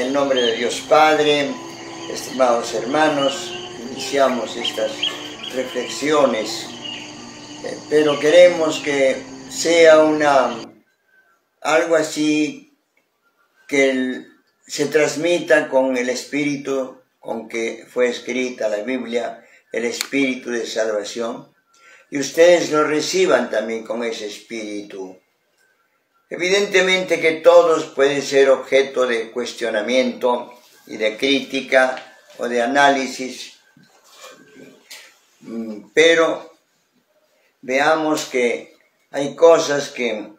el nombre de Dios Padre, estimados hermanos, iniciamos estas reflexiones, pero queremos que sea algo así que se transmita con el espíritu con que fue escrita la Biblia, el espíritu de salvación, y ustedes lo reciban también con ese espíritu. Evidentemente que todos pueden ser objeto de cuestionamiento y de crítica o de análisis, pero veamos que hay cosas que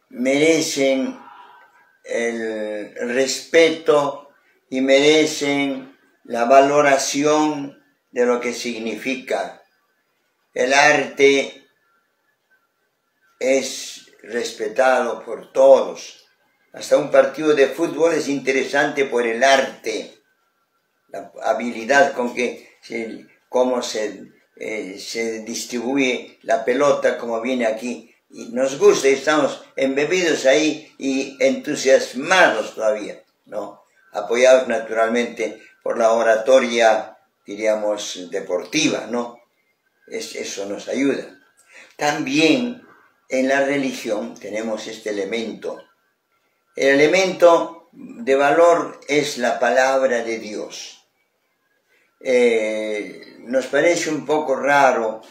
merecen el respeto y merecen la valoración de lo que significa. El arte es respetado por todos. Hasta un partido de fútbol es interesante por el arte, la habilidad con que cómo se distribuye la pelota, como viene aquí. Y nos gusta, y estamos embebidos ahí y entusiasmados todavía, ¿no? Apoyados naturalmente por la oratoria, diríamos, deportiva, ¿no? Eso nos ayuda. También en la religión tenemos este elemento. El elemento de valor es la palabra de Dios. Nos parece un poco raro,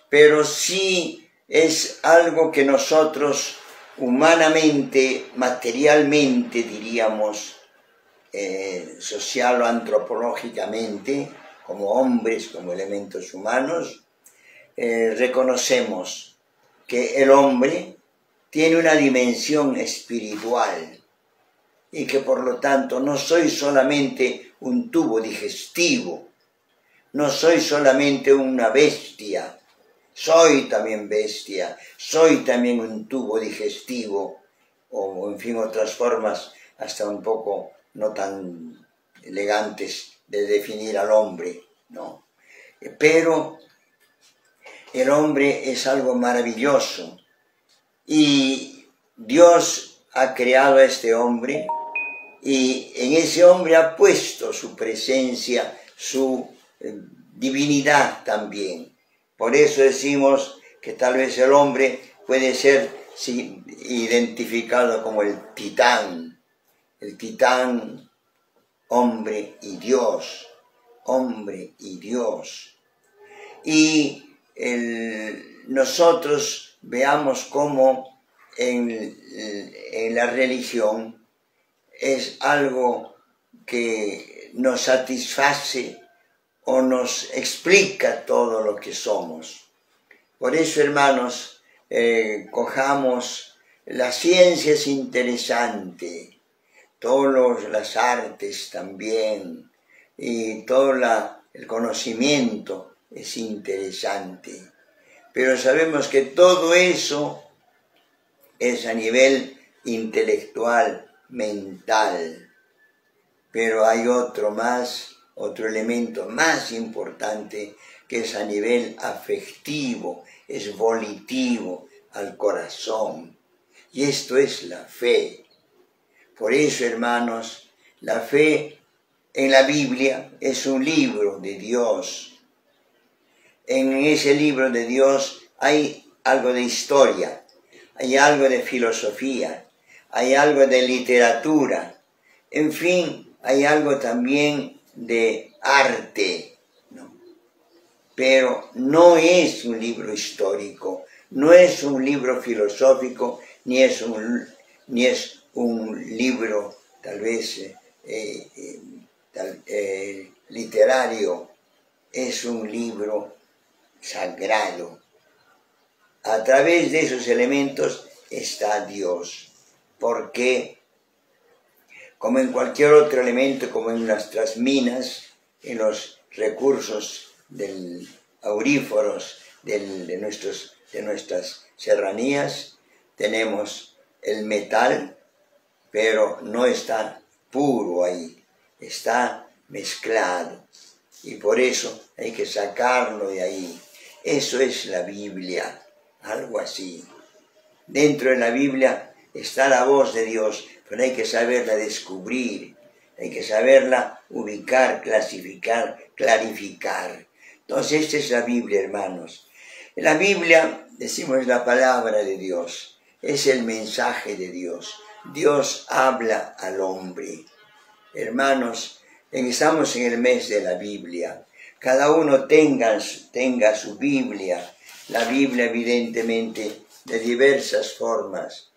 pero sí es algo que nosotros humanamente, materialmente, diríamos, social o antropológicamente, como hombres, como elementos humanos, reconocemos que el hombre tiene una dimensión espiritual y que por lo tanto no soy solamente un tubo digestivo, no soy solamente una bestia, soy también bestia, soy también un tubo digestivo, o en fin otras formas hasta un poco no tan elegantes de definir al hombre, ¿no? Pero el hombre es algo maravilloso y Dios ha creado a este hombre y en ese hombre ha puesto su presencia, su divinidad también. Por eso decimos que tal vez el hombre puede ser identificado como el titán, hombre y Dios, hombre y Dios. Y nosotros veamos cómo en la religión es algo que nos satisface o nos explica todo lo que somos. Por eso, hermanos, cojamos, la ciencia es interesante, todas las artes también, y todo el conocimiento es interesante, pero sabemos que todo eso es a nivel intelectual, mental, pero hay otro elemento más importante que es a nivel afectivo, es volitivo al corazón, y esto es la fe. Por eso, hermanos, la fe en la Biblia es un libro de Dios. En ese libro de Dios hay algo de historia, hay algo de filosofía, hay algo de literatura, en fin, hay algo también de arte, ¿no? Pero no es un libro histórico, no es un libro filosófico, ni es un libro tal vez literario, es un libro sagrado. A través de esos elementos está Dios, porque como en cualquier otro elemento, como en nuestras minas, en los recursos auríferos de nuestras serranías, tenemos el metal, pero no está puro ahí, está mezclado, y por eso hay que sacarlo de ahí. Eso es la Biblia, algo así. Dentro de la Biblia está la voz de Dios, pero hay que saberla descubrir, hay que saberla ubicar, clasificar, clarificar. Entonces, esta es la Biblia, hermanos. La Biblia, decimos, la palabra de Dios, es el mensaje de Dios. Dios habla al hombre. Hermanos, estamos en el mes de la Biblia. Cada uno tenga su Biblia. La Biblia, evidentemente, de diversas formas.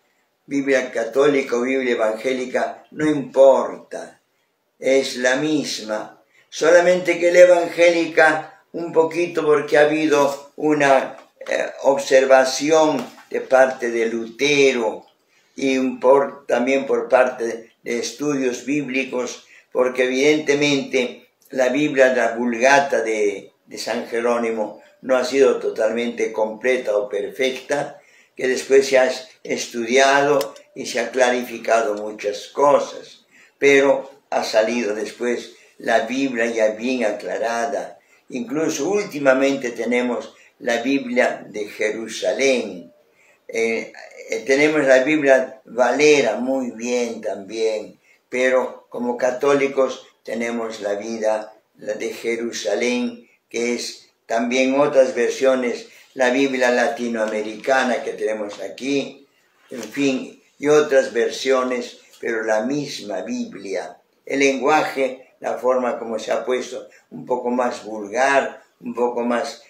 Biblia católica o Biblia evangélica, no importa. Es la misma. Solamente que la evangélica, un poquito porque ha habido una observación de parte de Lutero y también por parte de estudios bíblicos, porque evidentemente la Biblia, la Vulgata de San Jerónimo, no ha sido totalmente completa o perfecta, que después se ha estudiado y se ha clarificado muchas cosas, pero ha salido después la Biblia ya bien aclarada. Incluso últimamente tenemos la Biblia de Jerusalén, tenemos la Biblia Valera muy bien también, pero como católicos tenemos la de Jerusalén, que es también otras versiones, la Biblia latinoamericana que tenemos aquí, en fin, y otras versiones, pero la misma Biblia. El lenguaje, la forma como se ha puesto, un poco más vulgar, un poco más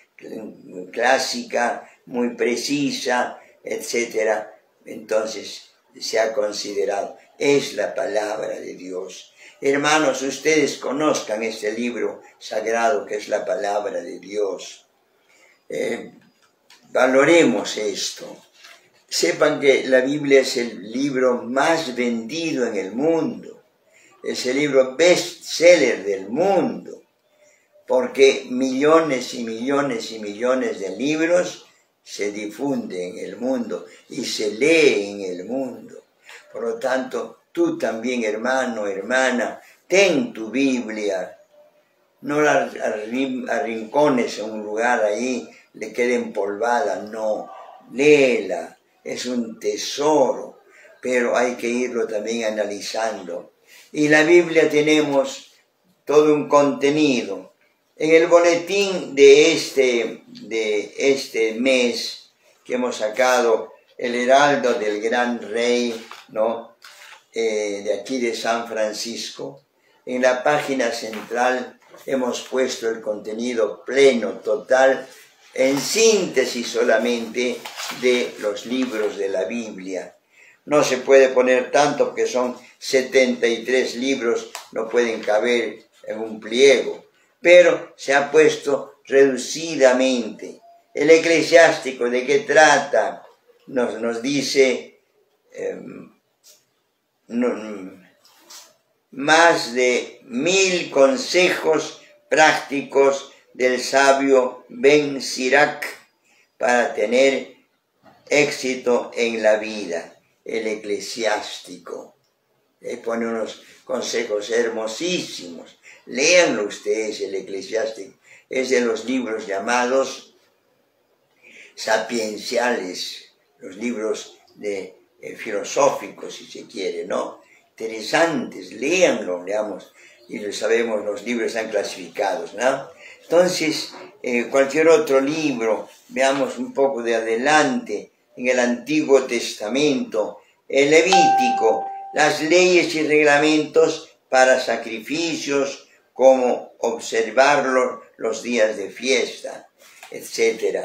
clásica, muy precisa, etc. Entonces se ha considerado, es la palabra de Dios. Hermanos, ustedes conozcan este libro sagrado que es la palabra de Dios. Valoremos esto. Sepan que la Biblia es el libro más vendido en el mundo. Es el libro bestseller del mundo. Porque millones y millones y millones de libros se difunden en el mundo y se lee en el mundo. Por lo tanto, tú también, hermano, hermana, ten tu Biblia. No la arrincones en un lugar ahí, le quede empolvada, no. Léela, es un tesoro, pero hay que irlo también analizando. Y la Biblia tenemos todo un contenido. En el boletín de este mes que hemos sacado, el Heraldo del Gran Rey, ¿no? De aquí de San Francisco, en la página central hemos puesto el contenido pleno, total, en síntesis solamente de los libros de la Biblia. No se puede poner tanto porque son 73 libros, no pueden caber en un pliego, pero se ha puesto reducidamente. El Eclesiástico, ¿de qué trata? Nos dice más de 1000 consejos prácticos del sabio Ben Sirac para tener éxito en la vida. El Eclesiástico pone unos consejos hermosísimos. Léanlo ustedes, el Eclesiástico. Es de los libros llamados sapienciales, los libros filosóficos, si se quiere, ¿no? Interesantes, léanlo, leamos, y lo sabemos, los libros están clasificados, ¿no? Entonces, cualquier otro libro, veamos un poco de adelante, en el Antiguo Testamento, el Levítico, las leyes y reglamentos para sacrificios, como observarlo los días de fiesta, etc.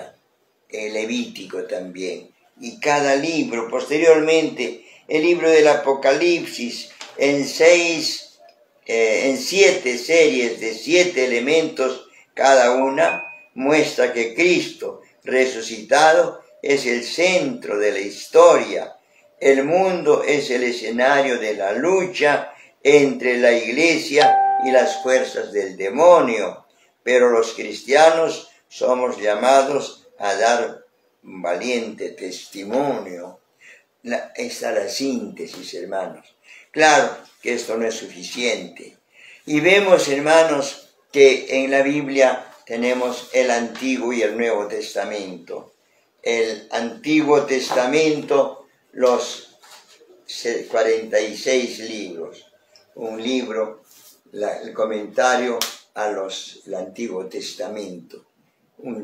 El Levítico también. Y cada libro, posteriormente, el libro del Apocalipsis, en 7 series de 7 elementos cada una, muestra que Cristo resucitado es el centro de la historia. El mundo es el escenario de la lucha entre la Iglesia y las fuerzas del demonio, pero los cristianos somos llamados a dar un valiente testimonio. Esta es la síntesis, hermanos. Claro que esto no es suficiente. Y vemos, hermanos, que en la Biblia tenemos el Antiguo y el Nuevo Testamento. El Antiguo Testamento, los 46 libros. Un libro, el comentario al Antiguo Testamento,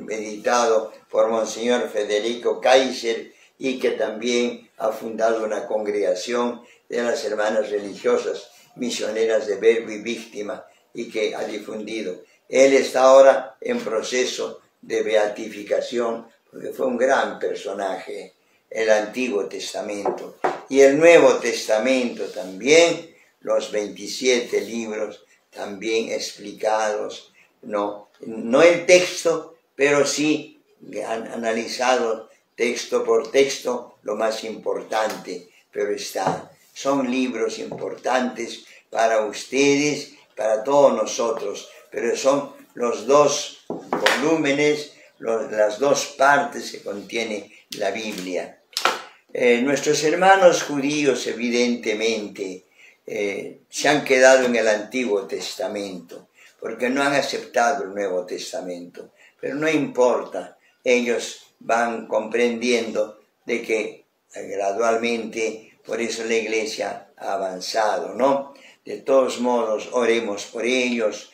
editado por Monseñor Federico Kaiser, y que también ha fundado una congregación de las hermanas religiosas misioneras de Verbo y Víctima, y que ha difundido. Él está ahora en proceso de beatificación, porque fue un gran personaje, el Antiguo Testamento. Y el Nuevo Testamento también, los 27 libros también explicados, no el texto, pero sí analizado texto por texto, lo más importante, pero son libros importantes para ustedes, para todos nosotros, pero son los dos volúmenes, las dos partes que contiene la Biblia. Nuestros hermanos judíos, evidentemente, se han quedado en el Antiguo Testamento, porque no han aceptado el Nuevo Testamento, pero no importa, ellos van comprendiendo de que gradualmente, por eso la Iglesia ha avanzado, ¿no? De todos modos, oremos por ellos,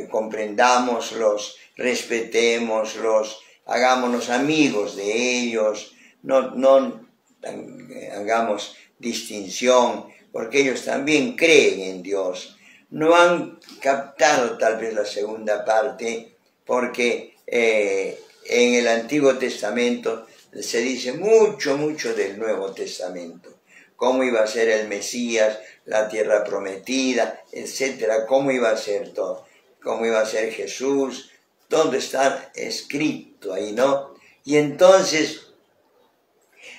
comprendámoslos, respetémoslos, hagámonos amigos de ellos, no hagamos distinción, porque ellos también creen en Dios. No han captado tal vez la segunda parte, porque en el Antiguo Testamento se dice mucho del Nuevo Testamento. Cómo iba a ser el Mesías, la tierra prometida, etcétera, cómo iba a ser todo, cómo iba a ser Jesús, todo está escrito ahí, ¿no? Y entonces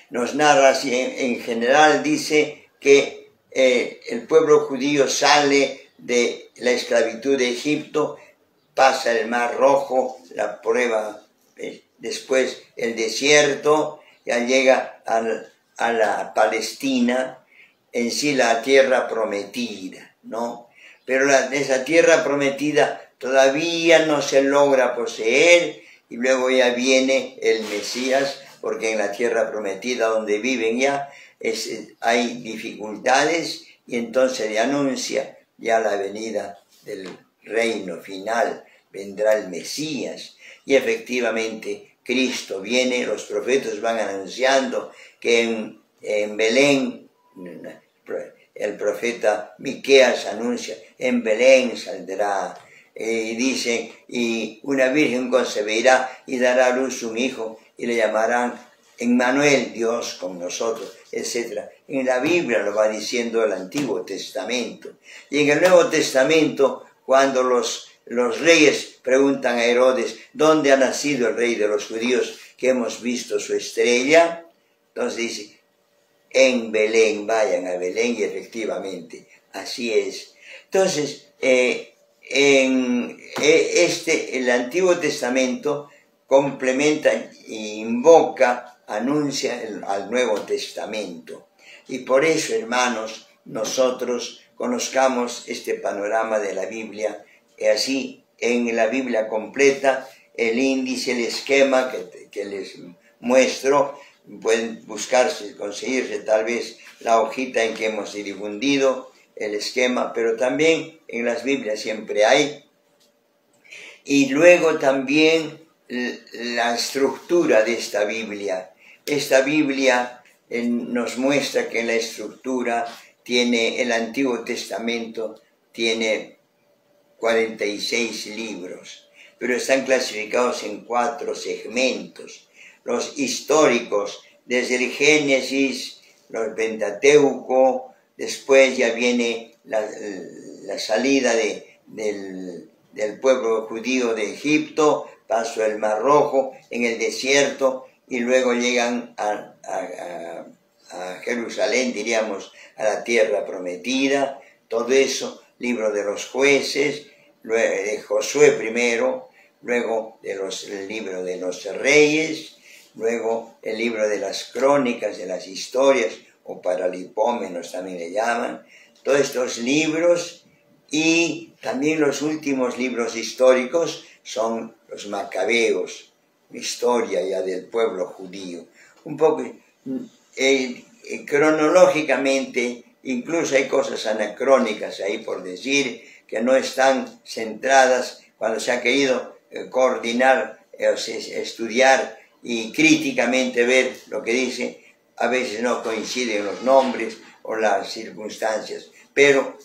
nos narra así, en general dice que el pueblo judío sale de la esclavitud de Egipto, pasa el Mar Rojo, la prueba, después el desierto, ya llega a la Palestina, en sí la tierra prometida, ¿no? Pero esa tierra prometida todavía no se logra poseer, y luego ya viene el Mesías, porque en la tierra prometida donde viven ya hay dificultades, y entonces le anuncia ya la venida del reino final, vendrá el Mesías, y efectivamente Cristo viene. Los profetas van anunciando que en Belén, el profeta Miqueas anuncia, en Belén saldrá, y dice, y una virgen concebirá y dará a luz un hijo, y le llamarán Emmanuel, Dios con nosotros, etc. En la Biblia lo va diciendo el Antiguo Testamento. Y en el Nuevo Testamento, cuando los reyes preguntan a Herodes, ¿dónde ha nacido el rey de los judíos, que hemos visto su estrella? Entonces dice, en Belén, vayan a Belén, y efectivamente, así es. Entonces, el Antiguo Testamento complementa e invoca, anuncia al Nuevo Testamento. Y por eso, hermanos, nosotros conozcamos este panorama de la Biblia, y así en la Biblia completa, el índice, el esquema que les muestro, pueden buscarse, conseguirse tal vez la hojita en que hemos difundido el esquema, pero también en las Biblias siempre hay. Y luego también la estructura de esta Biblia. Esta Biblia nos muestra que la estructura tiene, el Antiguo Testamento tiene 46 libros, pero están clasificados en 4 segmentos. Los históricos, desde el Génesis, los Pentateuco, después ya viene la salida del pueblo judío de Egipto, paso el Mar Rojo, en el desierto, y luego llegan a Jerusalén, diríamos, a la tierra prometida. Todo eso, libro de los jueces, luego de Josué primero, luego el libro de los reyes, luego el libro de las crónicas, de las historias, o paralipómenos también le llaman. Todos estos libros, y también los últimos libros históricos son los Macabeos, historia ya del pueblo judío. Un poco cronológicamente, incluso hay cosas anacrónicas ahí por decir, que no están centradas cuando se ha querido coordinar, estudiar y críticamente ver lo que dice. A veces no coinciden los nombres o las circunstancias, pero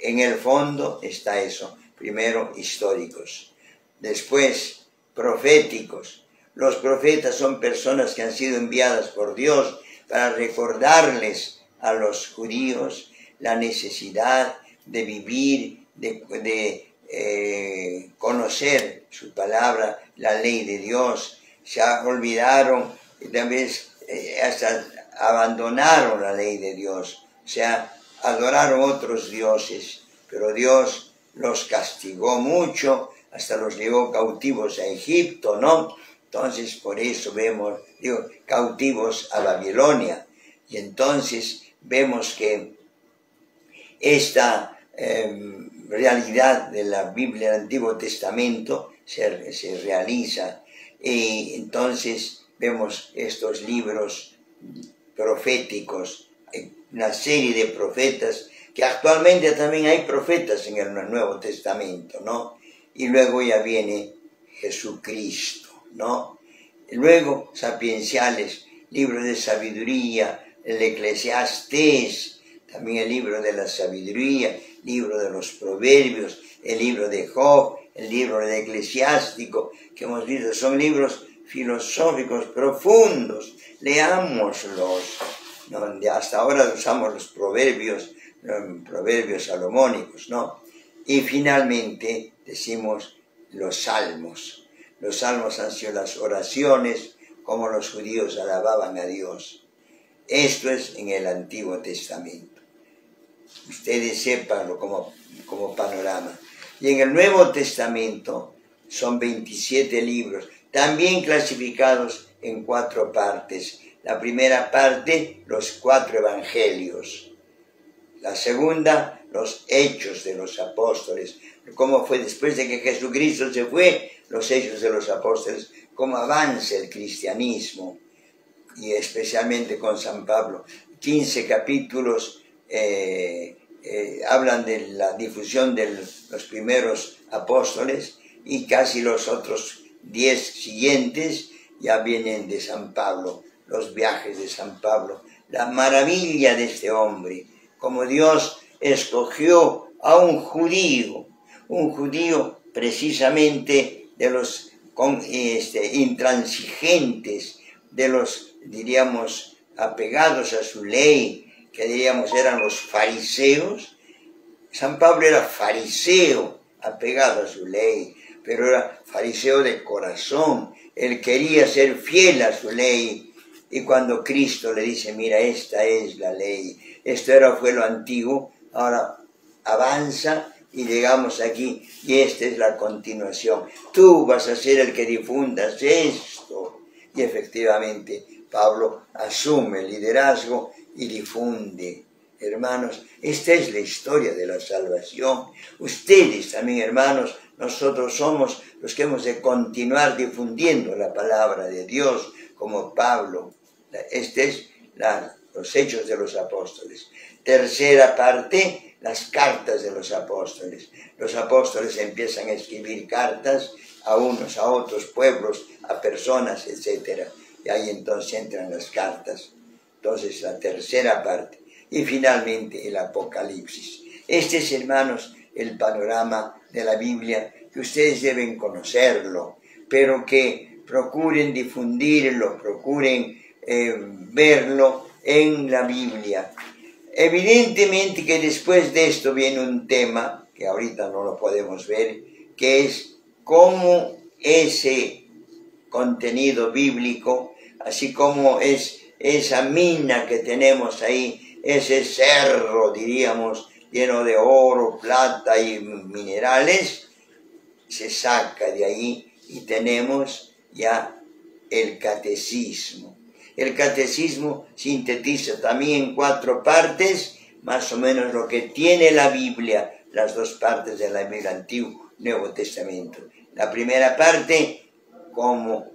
en el fondo está eso. Primero, históricos, después, proféticos. Los profetas son personas que han sido enviadas por Dios para recordarles a los judíos la necesidad de vivir, de conocer su palabra, la ley de Dios. Se olvidaron y también hasta abandonaron la ley de Dios, o sea, adoraron otros dioses, pero Dios los castigó mucho, hasta los llevó cautivos a Egipto, ¿no? Entonces, por eso vemos, digo, cautivos a Babilonia. Y entonces vemos que esta realidad de la Biblia del Antiguo Testamento se realiza. Y entonces vemos estos libros proféticos, una serie de profetas, que actualmente también hay profetas en el Nuevo Testamento, ¿no? Y luego ya viene Jesucristo, ¿no? Y luego sapienciales, libros de sabiduría, el Eclesiastés, también el libro de la sabiduría, libro de los proverbios, el libro de Job, el libro del Eclesiástico, que hemos visto, son libros filosóficos profundos. Leámoslos, ¿no? Hasta ahora usamos los proverbios salomónicos, ¿no? Y finalmente decimos los salmos. Los salmos han sido las oraciones como los judíos alababan a Dios. Esto es en el Antiguo Testamento. Ustedes sépanlo como panorama. Y en el Nuevo Testamento son 27 libros, también clasificados en 4 partes. La primera parte, los 4 evangelios. La segunda, los hechos de los apóstoles. Cómo fue después de que Jesucristo se fue, los hechos de los apóstoles. Cómo avanza el cristianismo. Y especialmente con San Pablo. 15 capítulos hablan de la difusión de los primeros apóstoles, y casi los otros 10 siguientes ya vienen de San Pablo, los viajes de San Pablo, la maravilla de este hombre, como Dios escogió a un judío precisamente de los intransigentes, de los, diríamos, apegados a su ley, que diríamos eran los fariseos. San Pablo era fariseo, apegado a su ley, pero era fariseo de corazón. Él quería ser fiel a su ley. Y cuando Cristo le dice, mira, esta es la ley, esto fue lo antiguo, ahora avanza y llegamos aquí, y esta es la continuación. Tú vas a ser el que difundas esto. Y efectivamente, Pablo asume el liderazgo y difunde. Hermanos, esta es la historia de la salvación. Ustedes también, hermanos, nosotros somos los que hemos de continuar difundiendo la palabra de Dios, como Pablo. Este es los hechos de los apóstoles. Tercera parte, las cartas de los apóstoles. Los apóstoles empiezan a escribir cartas a unos, a otros pueblos, a personas, etc. Y ahí entonces entran las cartas. Entonces la tercera parte. Y finalmente el Apocalipsis. Este es, hermanos, el panorama de la Biblia, que ustedes deben conocerlo, pero que procuren difundirlo, procuren verlo en la Biblia. Evidentemente que después de esto viene un tema, que ahorita no lo podemos ver, que es cómo ese contenido bíblico, así como es esa mina que tenemos ahí, ese cerro, diríamos, lleno de oro, plata y minerales, se saca de ahí y tenemos ya el catecismo. El catecismo sintetiza también en 4 partes, más o menos lo que tiene la Biblia, las 2 partes de la Biblia, Antiguo y Nuevo Testamento. La primera parte,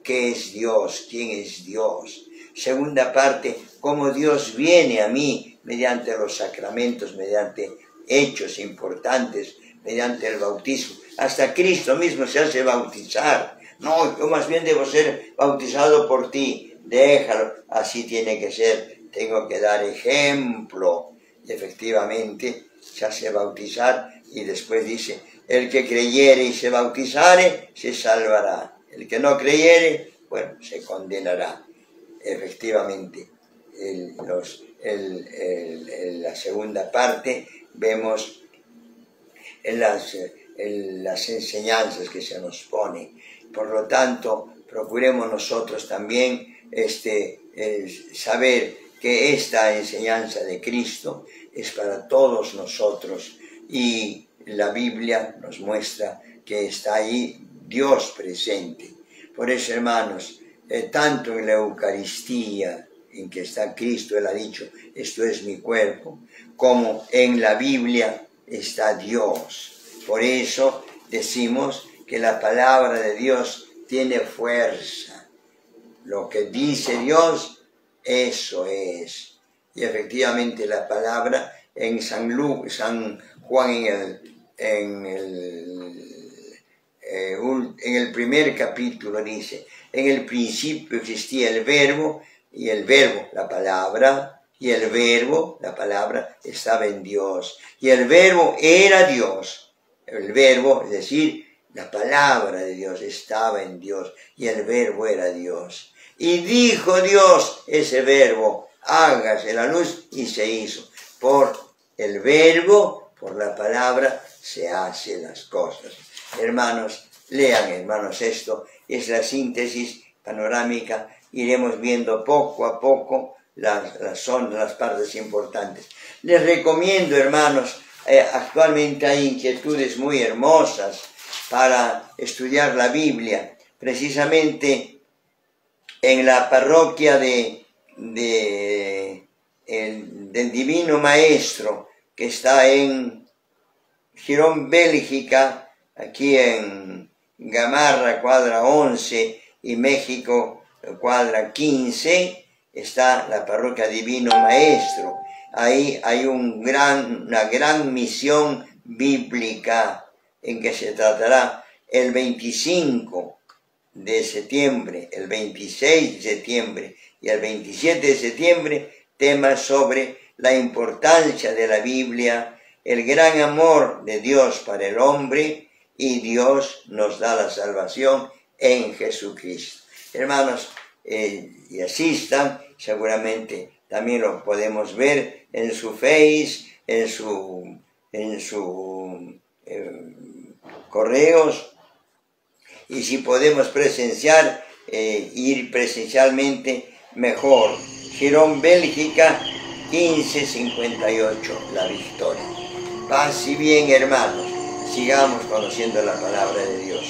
¿qué es Dios? ¿Quién es Dios? segunda parte, cómo Dios viene a mí mediante los sacramentos, mediante hechos importantes, mediante el bautismo. Hasta Cristo mismo se hace bautizar. No, yo más bien debo ser bautizado por ti. Déjalo, así tiene que ser. Tengo que dar ejemplo. Y efectivamente se hace bautizar y después dice, el que creyere y se bautizare, se salvará. El que no creyere, bueno, se condenará. Efectivamente, en la segunda parte vemos en las enseñanzas que se nos pone. Por lo tanto, procuremos nosotros también saber que esta enseñanza de Cristo es para todos nosotros, y la Biblia nos muestra que está ahí Dios presente. Por eso, hermanos, tanto en la Eucaristía, en que está Cristo, Él ha dicho, esto es mi cuerpo, como en la Biblia está Dios. Por eso decimos que la palabra de Dios tiene fuerza. Lo que dice Dios, eso es. Y efectivamente la palabra en San Juan, en el primer capítulo dice, en el principio existía el verbo, y el verbo, la palabra, y el verbo, la palabra, estaba en Dios. Y el verbo era Dios. El verbo, es decir, la palabra de Dios estaba en Dios, y el verbo era Dios. Y dijo Dios, ese verbo, hágase la luz, y se hizo. Por el verbo, por la palabra, se hacen las cosas. Hermanos, lean, hermanos, esto es la síntesis panorámica. Iremos viendo poco a poco las partes importantes. Les recomiendo, hermanos, actualmente hay inquietudes muy hermosas para estudiar la Biblia. Precisamente en la parroquia del Divino Maestro, que está en Girón, Bélgica, aquí en Gamarra, cuadra 11, y México, cuadra 15, está la parroquia Divino Maestro. Ahí hay una gran misión bíblica en que se tratará el 25 de septiembre, el 26 de septiembre y el 27 de septiembre, temas sobre la importancia de la Biblia, el gran amor de Dios para el hombre, y Dios nos da la salvación en Jesucristo. Hermanos, y asistan, seguramente también lo podemos ver en su Face, en su correos, y si podemos presenciar, ir presencialmente, mejor. Girón, Bélgica, 1558, La Victoria. Paz y bien, hermanos, sigamos conociendo la palabra de Dios.